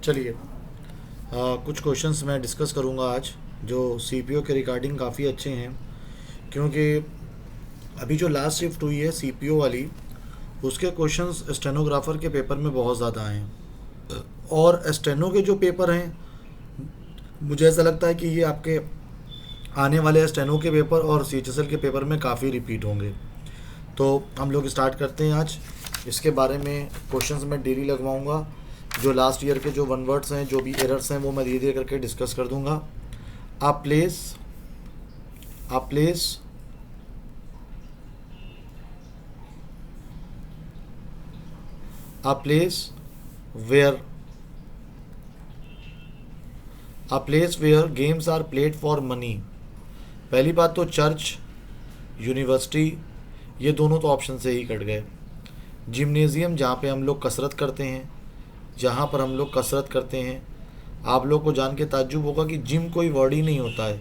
चलिए, कुछ क्वेश्चंस मैं डिस्कस करूंगा आज, जो सीपीओ के रिगार्डिंग काफ़ी अच्छे हैं। क्योंकि अभी जो लास्ट शिफ्ट हुई है सीपीओ वाली, उसके क्वेश्चंस स्टेनोग्राफर के पेपर में बहुत ज़्यादा आए हैं। और स्टेनो के जो पेपर हैं, मुझे ऐसा लगता है कि ये आपके आने वाले स्टेनो के पेपर और सीएचएसएल के पेपर में काफ़ी रिपीट होंगे। तो हम लोग स्टार्ट करते हैं आज। इसके बारे में क्वेश्चंस मैं डेली लगवाऊंगा। जो लास्ट ईयर के जो वन वर्ड्स हैं, जो भी एरर्स हैं, वो मैं धीरे धीरे करके डिस्कस कर दूंगा। A place a place a place where games are played for money। पहली बात तो चर्च, यूनिवर्सिटी, ये दोनों तो ऑप्शन से ही कट गए। जिम्नेजियम, जहाँ पे हम लोग कसरत करते हैं, जहाँ पर हम लोग कसरत करते हैं। आप लोग को जान के ताज्जुब होगा कि जिम कोई वर्ड ही नहीं होता है,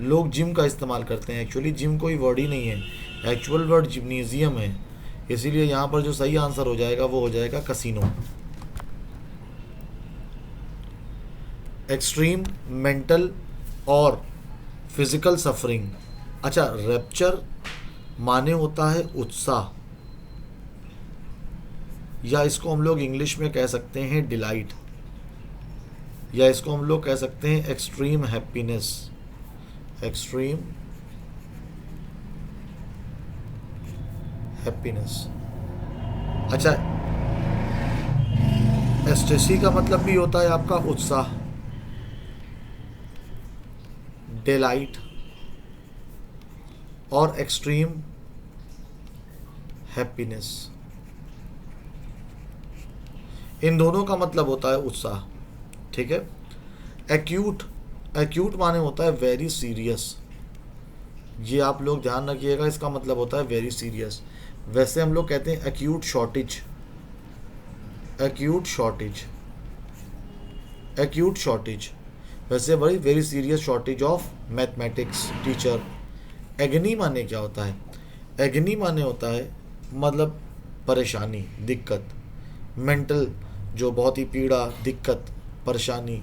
लोग जिम का इस्तेमाल करते हैं। एक्चुअली जिम कोई वर्ड ही नहीं है, एक्चुअल वर्ड जिम्नेजियम है। इसीलिए यहाँ पर जो सही आंसर हो जाएगा वो हो जाएगा कसिनो। एक्सट्रीम मेंटल और फिजिकल सफरिंग। अच्छा, रैप्चर माने होता है उत्साह, या इसको हम लोग इंग्लिश में कह सकते हैं डिलाइट, या इसको हम लोग कह सकते हैं एक्सट्रीम हैप्पीनेस। Extreme happiness. अच्छा, एस्टेसी का मतलब भी होता है आपका उत्साह, डिलाइट और एक्सट्रीम हैप्पीनेस, इन दोनों का मतलब होता है उत्साह। ठीक है। एक्यूट, एक्यूट माने होता है वेरी सीरियस। ये आप लोग ध्यान रखिएगा, इसका मतलब होता है वेरी सीरियस। वैसे हम लोग कहते हैं acute shortage, acute shortage, acute shortage. वैसे बड़ी very serious shortage of mathematics teacher. एग्नी माने क्या होता है? एग्नी माने होता है मतलब परेशानी, दिक्कत। मेंटल, जो बहुत ही पीड़ा, दिक्कत, परेशानी,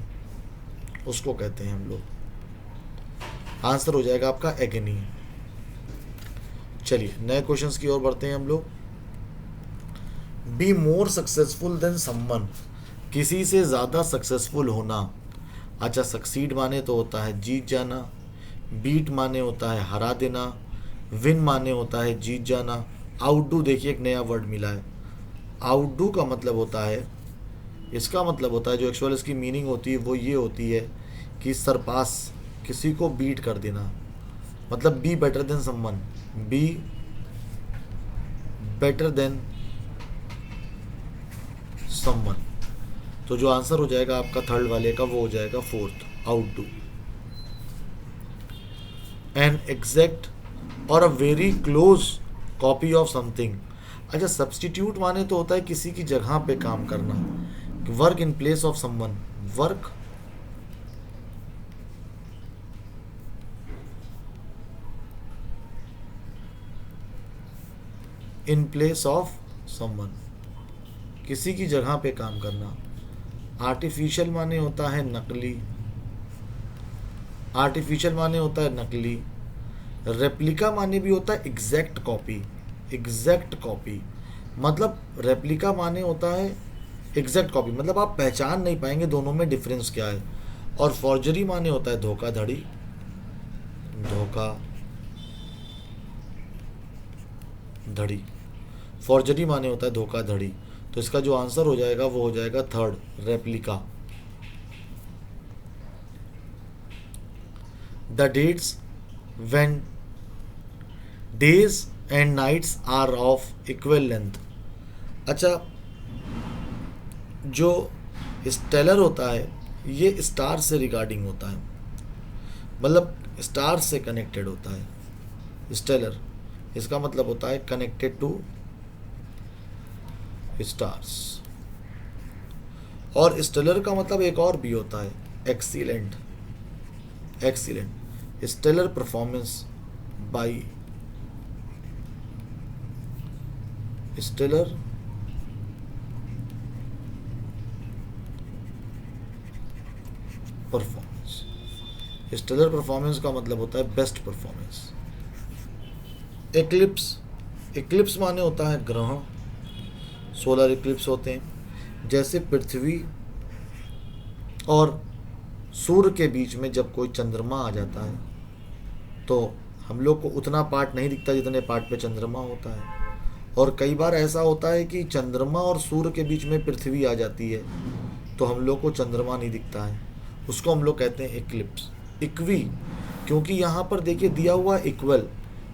उसको कहते हैं हम लोग। आंसर हो जाएगा आपका एग्नी। चलिए नए क्वेश्चंस की ओर बढ़ते हैं हम लोग। Be more successful than someone, किसी से ज़्यादा सक्सेसफुल होना। अच्छा, सक्सीड माने तो होता है जीत जाना, बीट माने होता है हरा देना, विन माने होता है जीत जाना। आउटडू, देखिए एक नया वर्ड मिला है। आउटडू का मतलब होता है, इसका मतलब होता है, जो एक्चुअल इसकी मीनिंग होती है वो ये होती है कि सरपास, किसी को बीट कर देना। मतलब be better than someone, be better than someone. तो जो आंसर हो जाएगा आपका थर्ड वाले का वो हो जाएगा फोर्थ, आउटडू। एन एग्जैक्ट और a very close copy of something. अच्छा, सब्सटीट्यूट माने तो होता है किसी की जगह पे काम करना। Work in place of someone, work in place of someone, किसी की जगह पे काम करना। आर्टिफिशियल माने होता है नकली, आर्टिफिशियल माने होता है नकली। रेप्लिका माने भी होता है एग्जैक्ट कॉपी, एग्जैक्ट कॉपी। मतलब रेप्लिका माने होता है एग्जैक्ट कॉपी, मतलब आप पहचान नहीं पाएंगे दोनों में डिफरेंस क्या है। और फॉर्जरी माने होता है धोखाधड़ी, धोखाधड़ी। फॉर्जरी माने होता है धोखाधड़ी। तो इसका जो आंसर हो जाएगा वो हो जाएगा third, replica. The dates when days and nights are of equal length. अच्छा, जो स्टेलर होता है ये स्टार से रिगार्डिंग होता है, मतलब स्टार से कनेक्टेड होता है स्टेलर। इसका मतलब होता है कनेक्टेड टू स्टार्स। और स्टेलर का मतलब एक और भी होता है excellent, excellent. Stellar performance by stellar performance. Stellar performance का मतलब होता है बेस्ट परफॉर्मेंस। एक्लिप्स, एक्लिप्स माने होता है ग्रहण, सोलर एक्लिप्स होते हैं। जैसे पृथ्वी और सूर्य के बीच में जब कोई चंद्रमा आ जाता है तो हम लोग को उतना पार्ट नहीं दिखता जितने पार्ट पे चंद्रमा होता है। और कई बार ऐसा होता है कि चंद्रमा और सूर्य के बीच में पृथ्वी आ जाती है तो हम लोग को चंद्रमा नहीं दिखता है, उसको हम लोग कहते हैं इक्लिप्स। इक्वी, क्योंकि यहाँ पर देखिए दिया हुआ इक्वल,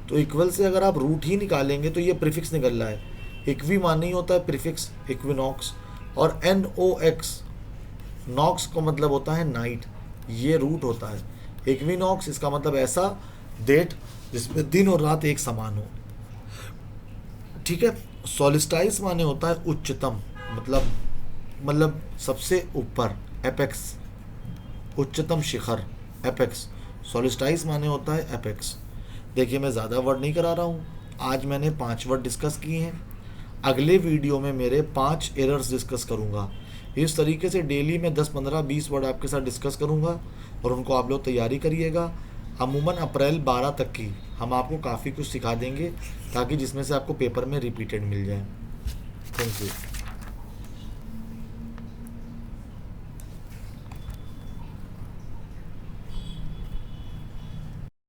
तो इक्वल से अगर आप रूट ही निकालेंगे तो ये प्रीफिक्स निकल रहा है। इक्वी माने ही होता है प्रीफिक्स इक्विनॉक्स, और NOX, नॉक्स को मतलब होता है नाइट, ये रूट होता है। इक्विनॉक्स इसका मतलब ऐसा डेट जिसमें दिन और रात एक समान हो, ठीक है। सॉलिस्टाइस माने होता है उच्चतम, मतलब सबसे ऊपर, एपेक्स, उच्चतम शिखर, एपेक्स। सॉलिस्टाइस माने होता है एपेक्स। देखिए मैं ज़्यादा वर्ड नहीं करा रहा हूँ, आज मैंने 5 वर्ड डिस्कस किए हैं। अगले वीडियो में मेरे 5 एरर्स डिस्कस करूँगा। इस तरीके से डेली मैं 10, 15, 20 वर्ड आपके साथ डिस्कस करूँगा और उनको आप लोग तैयारी करिएगा। अमूमन अप्रैल 12 तक की हम आपको काफ़ी कुछ सिखा देंगे ताकि जिसमें से आपको पेपर में रिपीटेड मिल जाए। Thank you.